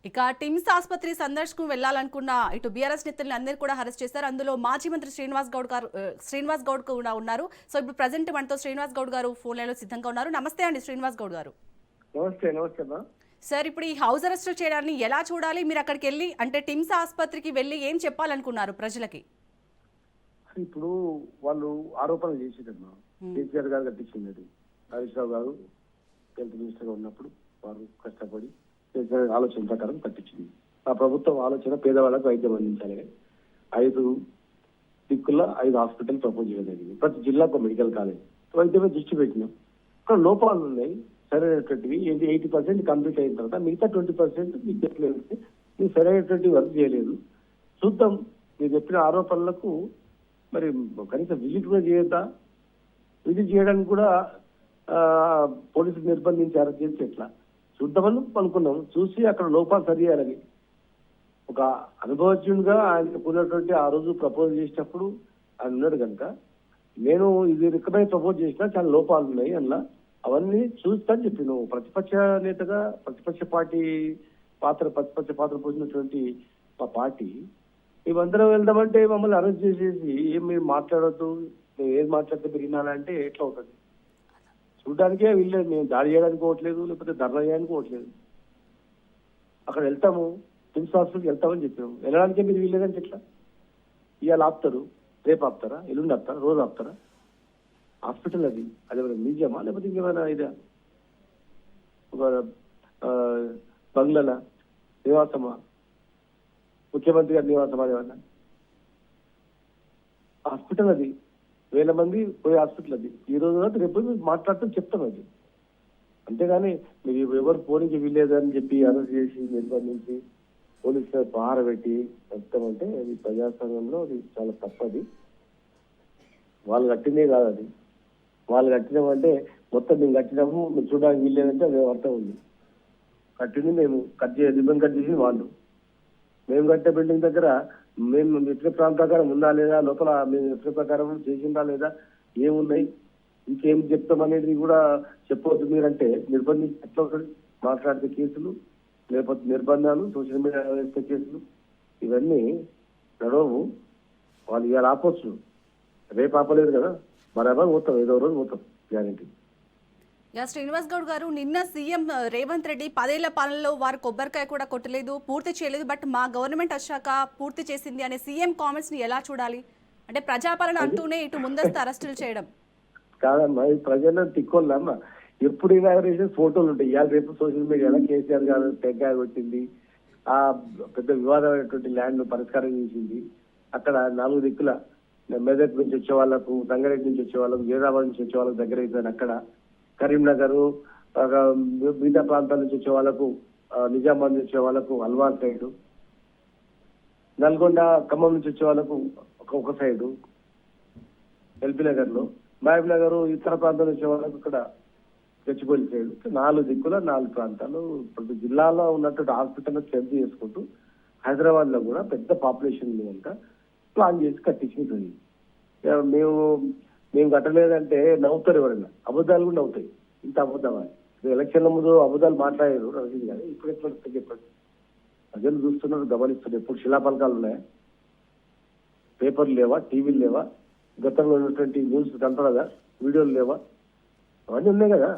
ఇక టిమ్స్ ఆసుపత్రి సందర్శనకు వెళ్లాలనుకున్న ఇటు బీఆర్ఎస్ నేతల్ని అందరూ కూడా అరెస్ట్ చేశారు. అందులో మాజీ మంత్రి శ్రీనివాస్ గౌడ్ కూడా ఉన్నారు. సో ఇప్పుడు ప్రజెంట్ మనతో శ్రీనివాస్ గౌడ్ గారు ఫోన్ లైన్ లో సిద్ధంగా ఉన్నారు. నమస్తే అండి శ్రీనివాస్ గౌడ్ గారు. నమస్తే సార్, ఇప్పుడు ఈ హౌస్ అరెస్ట్ చేయడాన్ని ఎలా చూడాలి? మీరు అక్కడికి వెళ్ళి అంటే టిమ్స్ ఆసుపత్రికి వెళ్ళి ఏం చెప్పాలనుకున్నారు ప్రజలకి? ఇప్పుడు వాళ్ళు ఆరోపణలు చేసేదమ్మా. కేసీఆర్ గారు కట్టించింది. హరీష్ రావు గారు హెల్త్ మినిస్టర్ గా ఉన్నప్పుడు వారు కష్టపడి కేసీఆర్ ఆలోచన ప్రకారం కట్టించింది. ఆ ప్రభుత్వం ఆలోచన పేదవాళ్ళకు వైద్యం అందించాలి. 5 దిక్కుల్లో 5 హాస్పిటల్ ప్రపోజ్ చేయడం జరిగింది. ప్రతి జిల్లాకు మెడికల్ కాలేజ్ వైద్యమే దృష్టి పెట్టినాం. ఇక్కడ లోపాలు ఉన్నాయి సరైనటువంటివి. 80% కంప్లీట్ అయిన తర్వాత మిగతా 20% మీకు చెప్పలేదు. మీరు సరైనటువంటి వర్క్ చేయలేదు. చూద్దాం. మీరు చెప్పిన ఆరోపణలకు మరి కనీసం విజిట్ కూడా చేయొద్దా? విజిట్ చేయడానికి కూడా పోలీసులు నిర్బంధించి అరెస్ట్ చేసి ఎట్లా చూద్దామని అనుకున్నాం. చూసి అక్కడ లోపాలు సరి చేయాలని ఒక అనుభవజ్ఞుడిగా ఆయనకు ఉన్నటువంటి ఆ రోజు ప్రపోజ్ చేసినప్పుడు ఆయన ఉన్నాడు కనుక నేను ఇది రికమెండ్ ప్రపోజ్ చేసినా చాలా లోపాలు ఉన్నాయి అందులో అవన్నీ చూస్తా అని చెప్పి నువ్వు ప్రతిపక్ష నేతగా ప్రతిపక్ష పాత్ర పోసినటువంటి మా పార్టీ మేమందరం వెళ్దామంటే మమ్మల్ని అరెస్ట్ చేసేసి ఏం మీరు మాట్లాడద్దు, మేము ఏది మాట్లాడితే మీరు వినాలంటే ఎట్లా అవుతుంది? చూడడానికే వీళ్ళేది. మేము దాడి చేయడానికి పోవట్లేదు, లేకపోతే ధర్నా చేయడానికి పోవట్లేదు. అక్కడ వెళ్తాము, టిమ్స్ హాస్పిటల్కి వెళ్తామని చెప్పాము. వెళ్ళడానికే మీరు వీల్లేదంటే ఎట్లా? ఇవాళ ఆపుతారు, రేపు ఆపుతారా, ఎల్లుండి ఆపుతారా, రోజు ఆపుతారా? హాస్పిటల్ అది ఏమైనా మ్యూజియమా లేకపోతే ఇంకేమైనా ఇదా? ఒక బంగ్లాల నివాసమా, ముఖ్యమంత్రి గారి నివాసమా? ఏమన్నా హాస్పిటల్ అది, 1000 మంది పోయే హాస్పిటల్ అది. ఈ రోజు రేపు మాట్లాడుతూ చెప్తాం అది. అంతేగాని మీరు ఎవరు పోనీకి వీల్లేదని చెప్పి అరెస్ట్ చేసి నిర్బంధించి పోలీసులు పహార పెట్టి చెప్తామంటే అది ప్రజాస్వామ్యంలో అది చాలా తప్పది. వాళ్ళు కట్టిందే కాదు అది. వాళ్ళు కట్టినామంటే మొత్తం మేము కట్టినాము, మీరు చూడడానికి వీల్లేదంటే అది అర్థం ఉంది. కట్టింది మేము రిబ్బన్ కట్ చేసింది వాళ్ళు. మేము కట్టే బిల్డింగ్ దగ్గర మేము ఎట్ల ప్లాన్ ప్రకారం ఉందా లేదా, లోపల మేము ఎట్ల ప్రకారం చేసిందా లేదా, ఏమున్నాయి, ఇంకేం చెప్తాం అనేది కూడా చెప్పవద్దు మీరంటే నిర్బంధించి ఎట్లా ఒకటి మాట్లాడితే కేసులు, లేకపోతే నిర్బంధాలు, సోషల్ మీడియా వేస్తే కేసులు, ఇవన్నీ నడవవు. వాళ్ళు ఇవాళ ఆపొచ్చు, రేపు ఆపలేదు కదా, బరాబర్ పోతాం, ఏదో రోజు పోతాం గ్యారెంటీ. శ్రీనివాస్ గౌడ్ గారు, నిన్న సీఎం రేవంత్ రెడ్డి 10 ఏళ్ల పాలనలో వారు కొబ్బరికాయ కూడా కొట్టలేదు, పూర్తి చేయలేదు, బట్ మా గవర్నమెంట్ వచ్చాక పూర్తి చేసింది అనే సీఎం కామెంట్స్ ని ఎలా చూడాలి? అంటే ప్రజాపాలన అంటూనే ఇటు ముందస్తు అరెస్టులు చేయడం కాదమ్మా. ఈ ప్రజల్లో తిక్కోళ్ళమ్మా. ఎప్పుడు ఇనాగరేషన్ ఫోటోలు ఉంటాయి. ఇవాళ రేపు సోషల్ మీడియాలో కేసీఆర్ గారు టెంకాయ కొట్టింది, ఆ పెద్ద వివాదమైనటువంటి ల్యాండ్ పరిష్కారం చేసింది. అక్కడ 4 దిక్కుల మెదక్ నుంచి వచ్చే వాళ్ళకు, రంగారెడ్డి నుంచి వచ్చే వాళ్ళకు, హైదరాబాద్ నుంచి వచ్చే వాళ్ళకు దగ్గర అయిపోయింది. అక్కడ కరీంనగర్, మిగతా ప్రాంతాల నుంచి వచ్చే వాళ్ళకు, నిజామాబాద్ నుంచి వచ్చే వాళ్ళకు అల్వాల్ సైడు, నల్గొండ ఖమ్మం నుంచి వచ్చే వాళ్ళకు ఒక సైడు ఎల్బీ నగర్ లో, మహబూబ్ నగర్ ఇతర ప్రాంతాల నుంచి వచ్చే వాళ్ళకు ఇక్కడ గచ్చిబౌలి సైడు. 4 దిక్కుల 4 ప్రాంతాలు ప్రతి జిల్లాలో ఉన్నటువంటి హాస్పిటల్ స్ట్రెంత్ చేసుకుంటూ హైదరాబాద్ లో కూడా పెద్ద పాపులేషన్ ఉంది కనుక ప్లాన్ చేసి కట్టించుకుంటుంది. మేము కట్టలేదంటే నవ్వుతారు ఎవరైనా, అబద్ధాలు కూడా నవ్వుతాయి. ఇంత అబద్ధమా? ఎలక్షన్ల ముందు అబద్ధాలు మాట్లాడారు రవీంద్ర గారు, ఇప్పుడు ఎట్లా చెప్పండి? ప్రజలు చూస్తున్నారు, గమనిస్తున్నారు. ఎప్పుడు శిలాపలకాలు ఉన్నాయా? పేపర్లు లేవా? టీవీలు లేవా? గతంలో ఉన్నటువంటి న్యూస్ కనపడదా? వీడియోలు లేవా? అవన్నీ ఉన్నాయి కదా.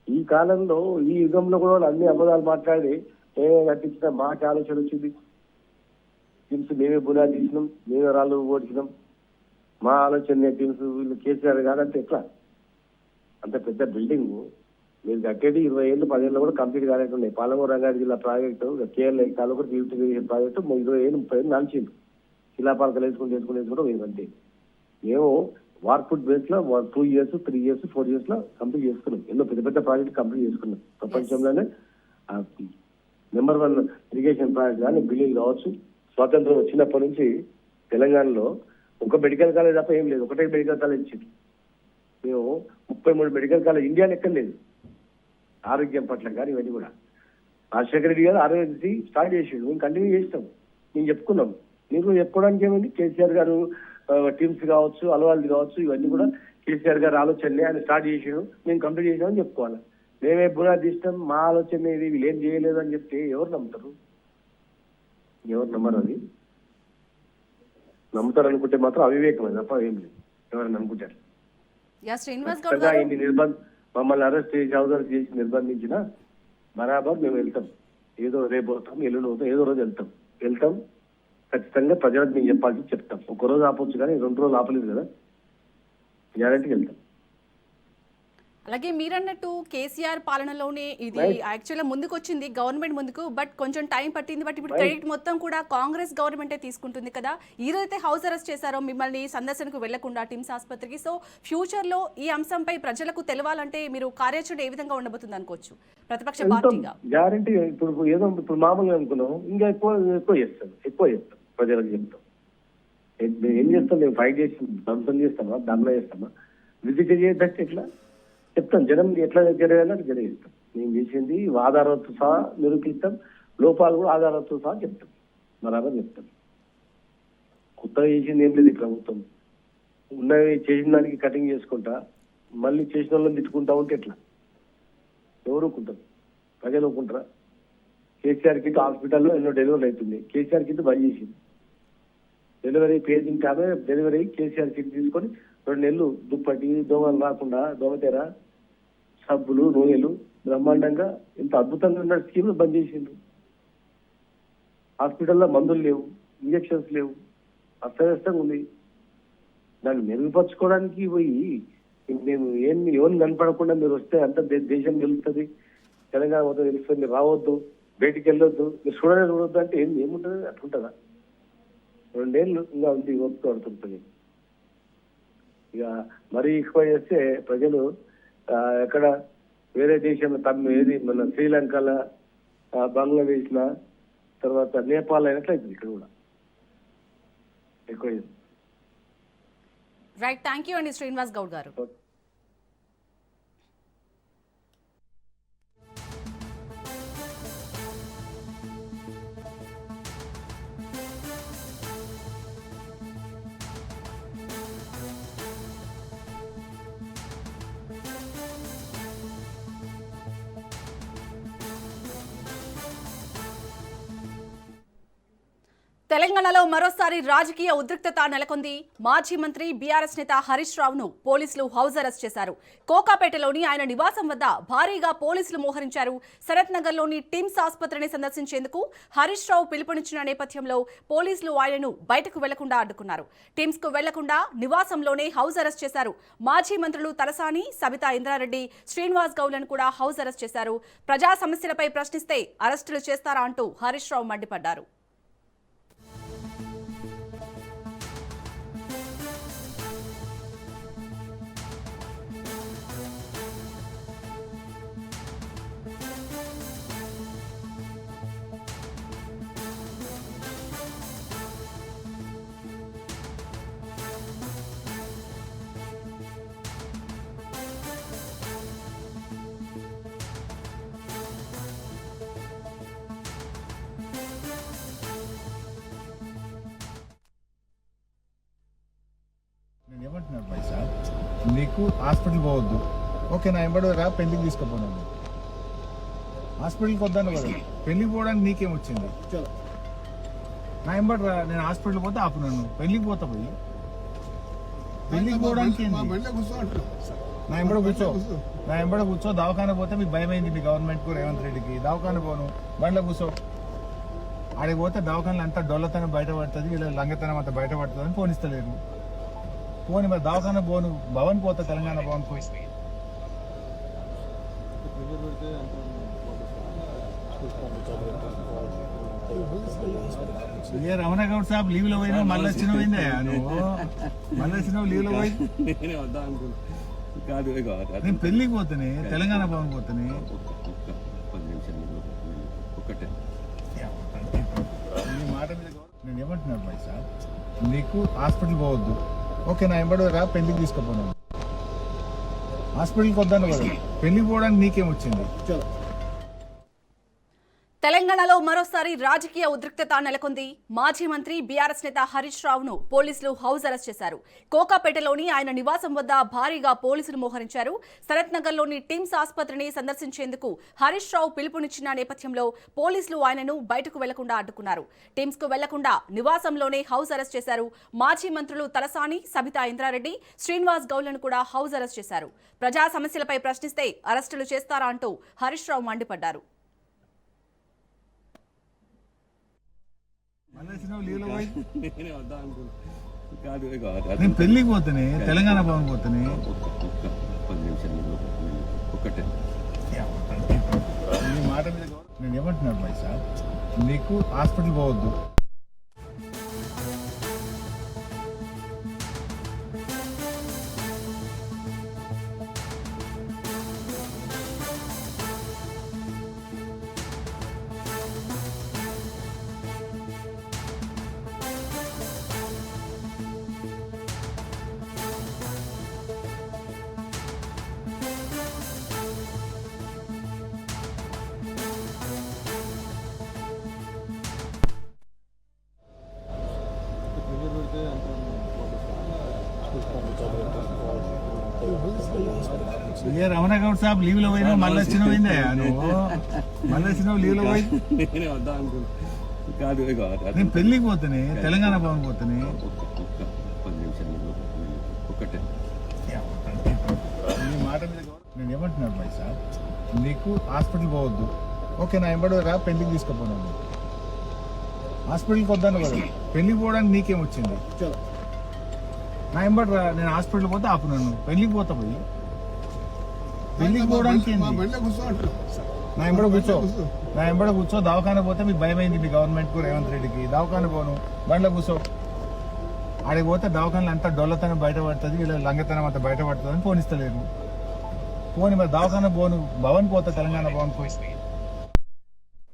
ఈ కాలంలో, ఈ యుగంలో కూడా వాళ్ళు అన్ని అబద్ధాలు మాట్లాడి మేమే కట్టించిన మాకు ఆలోచన వచ్చింది. టీమ్స్ మేమే బునాది తీసినాం, మేమే రాళ్ళు ఓడిచినాం, మా ఆలోచన టీమ్స్ వీళ్ళు కేసీఆర్ కాదంటే ఎట్లా? అంత పెద్ద బిల్డింగ్ మీరు కట్టేది 20 ఏళ్ళు 10 ఏళ్ళు కూడా కంప్లీట్ కాలేకుండా పాలమూరు రంగారెడ్డి జిల్లా ప్రాజెక్టు కేఎల్ఐ కాలువకు ప్రాజెక్టు 20 ఏళ్ళు 30 ఏళ్ళు నాల్చింది. శిలాపాలకలు వేసుకుంటూ వేయమంటే మేము వార్పుడ్ బేస్ లో 2 years 3 years 4 years లో కంప్లీట్ చేసుకున్నాం. ఎన్నో పెద్ద పెద్ద ప్రాజెక్ట్ కంప్లీట్ చేసుకున్నాం. ప్రపంచంలోనే నెంబర్ 1 ఇరిగేషన్ ప్రాజెక్ట్ కానీ బిల్డింగ్ కావచ్చు. స్వాతంత్రం వచ్చినప్పటి నుంచి తెలంగాణలో ఒక మెడికల్ కాలేజ్ తప్ప ఏం లేదు. ఒకటే మెడికల్ కాలేజ్ ఇచ్చింది. మేము 33 మెడికల్ కాలేజ్ ఇండియాలో ఎక్కడ లేదు. ఆరోగ్యం పట్ల కానీ ఇవన్నీ కూడా రాజశేఖర రెడ్డి గారు ఆరోగ్యశ్రీ స్టార్ట్ చేసిండు, మేము కంటిన్యూ చేస్తాం. మేము చెప్పుకున్నాం. మీరు చెప్పుకోవడానికి ఏమైంది? కేసీఆర్ గారు టీమ్స్ కావచ్చు, అలవాళ్ళు కావచ్చు, ఇవన్నీ కూడా కేసీఆర్ గారు ఆలోచనలే, ఆయన స్టార్ట్ చేసాడు, మేము కంప్లీట్ చేసామని చెప్పుకోవాలి. మేమే బునాది ఇష్టం, మా ఆలోచన ఇది, వీళ్ళు ఏం చేయలేదు అని చెప్తే ఎవరు నమ్ముతారు? ఎవరు నమ్మరు. అది నమ్ముతారు అనుకుంటే మాత్రం అవివేకమే తప్ప ఏం లేదు. ఎవరైనా అనుకుంటారు యా శ్రీనివాస్ గౌడ్ గారు ఇన్ని మమ్మల్ని అరెస్ట్ చేసి అవసరం చేసి నిర్బంధించిన బరాబర్ మేము వెళ్తాం. ఏదో రేపు పోతాం, ఎల్లుండి పోతాం, ఏదో రోజు వెళ్తాం ఖచ్చితంగా ప్రజలకు మేము చెప్పాల్సి చెప్తాం. ఒక రోజు ఆపొచ్చు కానీ 2 రోజులు ఆపలేదు కదా, గ్యారంటీకి వెళ్తాం. అలాగే మీరన్నట్టు కేసీఆర్ పాలనలోనే ఇది యాక్చువల్గా ముందుకు వచ్చింది గవర్నమెంట్ ముందుకు, బట్ కొంచెం టైం పట్టింది. బట్ ఇప్పుడు క్రెడిట్ మొత్తం కూడా కాంగ్రెస్ గవర్నమెంటే తీసుకుంటుంది కదా. ఈ రోజైతే హౌస్ అరెస్ట్ చేశారో మిమ్మల్ని సందర్శనకు వెళ్లకుండా టిమ్స్ ఆసుపత్రికి. సో ఫ్యూచర్ లో ఈ అంశంపై ప్రజలకు తెలవాలంటే మీరు కార్యాచరణ ఏ విధంగా ఉండబోతుంది అనుకోవచ్చు ప్రతిపక్ష పార్టీగా? గ్యారంటీ ఇప్పుడు ఏదో ఇప్పుడు మామూలుగా అనుకున్నాం, ఇంకా ఎక్కువ చేస్తాం ప్రజలకు చెప్తాం. ఏం చేస్తాం? మేము ఫైట్ చేసి ధ్వంసం చేస్తామా, ధర్నా చేస్తామా, విజిట్ చేయొద్దంటే ఎట్లా చెప్తాం? జనం ఎట్లా జరగాలని జరిగిస్తాం. మేము చేసింది ఆధారాలతో సహా నిరూపిస్తాం, లోపాలు కూడా ఆధారాలతో సహా చెప్తాం, బరాబర్ చెప్తాం. కొత్తగా చేసింది ఏం లేదు ఈ ప్రభుత్వం. ఉన్నవి చేసిన దానికి కటింగ్ చేసుకుంటా మళ్ళీ చేసిన వాళ్ళని తిట్టుకుంటా ఉంటే ఎట్లా? ఎవరు ఊరుకుంటారు? ప్రజలు ఊరుకుంటారా? కేసీఆర్ కిట్ హాస్పిటల్లో ఎన్నో డెలివరీ అవుతుంది, కేసీఆర్ కిట్ బంద్ చేసింది. డెలివరీ పేజింగ్ ఆమె డెలివరీ కేసీఆర్ కిట్ తీసుకొని 2 నెలలు దుప్పటి దోమలు రాకుండా దోమతెర, సబ్బులు, నూనెలు బ్రహ్మాండంగా ఇంత అద్భుతంగా ఉన్న స్కీమ్లు బంద్ చేసిండ్రు. హాస్పిటల్లో మందులు లేవు, ఇంజక్షన్స్ లేవు, అస్తవ్యస్తంగా ఉంది. దాన్ని మెరుగుపరచుకోవడానికి పోయి మేము ఎవరిని కనపడకుండా మీరు వస్తే అంత దేశం గెలుస్తుంది, తెలంగాణ మొత్తం గెలుస్తుంది, మీరు రావద్దు, బయటికి వెళ్ళొద్దు, మీరు చూడవద్దు అంటే ఏముంటుంది? అట్లుంటుందా? 2 ఏళ్ళు ఇంకా ఉంది, ఓపిక పడుతుంటుంది. ఇక మరీ ఎక్కువ చేస్తే ప్రజలు ఎక్కడ వేరే దేశంలో ఏది మన శ్రీలంకలో, బంగ్లాదేశ్లో, తర్వాత నేపాల్ అయినట్లయితుంది. ఇక్కడ కూడా ఎక్కువ. రైట్, థ్యాంక్ యూ అండి శ్రీనివాస్ గౌడ్ గారు. తెలంగాణలో మరోసారి రాజకీయ ఉద్రిక్తత నెలకొంది. మాజీ మంత్రి బీఆర్ఎస్ నేత హరీష్ రావును పోలీసులు హౌస్ అరెస్ట్ చేశారు. కోకాపేటలోని ఆయన నివాసం వద్ద భారీగా పోలీసులు మోహరించారు. శరత్ నగర్లోని టిమ్స్ ఆసుపత్రిని సందర్శించేందుకు హరీష్ రావు పిలుపునిచ్చిన నేపథ్యంలో పోలీసులు ఆయనను బయటకు వెళ్లకుండా అడ్డుకున్నారు. టిమ్స్ కు వెళ్లకుండా నివాసంలోనే హౌస్ అరెస్ట్ చేశారు. మాజీ మంత్రులు తలసాని, సబితా ఇంద్రారెడ్డి, శ్రీనివాస్ గౌడ్లను కూడా హౌస్ అరెస్ట్ చేశారు. ప్రజా సమస్యలపై ప్రశ్నిస్తే అరెస్టులు చేస్తారా అంటూ హరీష్ రావు మండిపడ్డారు. ఏమంటున్నారు పైసా? నీకు హాస్పిటల్ పోవద్దు, ఓకే, నా ఎంబడి రా, పెళ్లికి తీసుకుపోయినాను. హాస్పిటల్కి వద్దాను కదా, పెళ్లికి పోవడానికి నీకేమొచ్చింది? నా ఎంబడి రా, నేను హాస్పిటల్ పోతే ఆపున్నాను, పెళ్లికి పోతా పోయి పెళ్లికి పోవడానికి నా ఎంబడ కూర్చో. దవాఖాన పోతే మీకు భయమైంది, మీ గవర్నమెంట్ కు, రేవంత్ రెడ్డికి. దవాఖాన పోను, బండ్లో కూర్చో. ఆడికి పోతే దవాఖానలు అంతా డొల్లతనం బయటపడుతుంది, వీళ్ళ లంగతనం అంతా బయటపడుతుంది అని పోనిస్తలేరు. పోని మరి దవాఖాన పోను, భవన్ పోతా, తెలంగాణ భవన్ పోయి. ఏ రమణ గౌడ్ సాబ్ లీవ్ లో పోయినా మళ్ళీ వచ్చిన పోయిందా నువ్వు? మళ్ళీ వచ్చినావు లీవ్ లో పోయి. నేను పెళ్లికి పోతానే, తెలంగాణ భవన్ పోతానే. మాట మీద నేను ఏమంటున్నాను పైసా? నీకు హాస్పిటల్ పోవద్దు, ఓకే, నా ఎంబడి రా, పెళ్లికి తీసుకుపోయినాను. హాస్పిటల్కి వద్దాను కదా, పెళ్లికి పోవడానికి నీకేమొచ్చింది? తెలంగాణలో మరోసారి రాజకీయ ఉద్రిక్తత నెలకొంది. మాజీ మంత్రి బీఆర్ఎస్ నేత హరీష్ రావును పోలీసులు హౌస్ అరెస్ట్ చేశారు. కోకాపేటలోని ఆయన నివాసం వద్ద భారీగా పోలీసులు మోహరించారు. శరత్ నగర్లోని టిమ్స్ ఆసుపత్రిని సందర్శించేందుకు హరీష్ రావు పిలుపునిచ్చిన నేపథ్యంలో పోలీసులు ఆయనను బయటకు వెళ్లకుండా అడ్డుకున్నారు. టిమ్స్ కు వెళ్లకుండా నివాసంలోనే హౌస్ అరెస్ట్ చేశారు. మాజీ మంత్రులు తలసాని, సబితా ఇంద్రారెడ్డి, శ్రీనివాస్ గౌడ్లను కూడా హౌస్ అరెస్ట్ చేశారు. ప్రజా సమస్యలపై ప్రశ్నిస్తే అరెస్టులు చేస్తారా అంటూ హరీష్ రావు మండిపడ్డారు. నేను పెళ్లికి పోతానే, తెలంగాణ భవన్ పోతానే. నీ మాట మీద నేను ఏమంటున్నాను భాయ్ సార్, నీకు హాస్పిటల్ పోవద్దు. ఏ రమణ గౌడ్ సాబ్ లీవ్ లో పోయినా మళ్ళీ వచ్చిన పోయిందా నువ్వు? మళ్ళీ వచ్చినావు లీవ్ లో పోయి. నేను పెళ్లికి పోతానే, తెలంగాణ భవన్ పోతానే. నీ మాట మీద నేను ఏమంటున్నాను భాయ్ సార్, నీకు హాస్పిటల్ పోవద్దు. ఓకే, నా ఎంబడి రా, పెళ్లికి తీసుకుపోయినాను. హాస్పిటల్కి వద్దాను కదా, పెళ్లికి పోవడానికి నీకేం వచ్చింది? నా ఎంబడి రా, నేను హాస్పిటల్ పోతే ఆపు, నన్ను పెళ్లికి పోతా పోయి. పెళ్లికి పోవడానికి నా ఎంబడ కూర్చో, నా ఎంబడ కూర్చో. దవాఖాన పోతే మీకు భయమైంది, మీ గవర్నమెంట్ కు, రేవంత్ రెడ్డికి. దవాఖాన పోను, బండ్లో కూర్చో. ఆడికి పోతే దవాఖానలో అంతా డొల్లతనం బయటపడుతుంది, వీళ్ళ లంగతనం అంతా బయటపడుతుంది అని పోనిస్తలేరు. పోని మరి దవాఖాన పోను, భవన్ పోతా, తెలంగాణ భవన్ పోయి.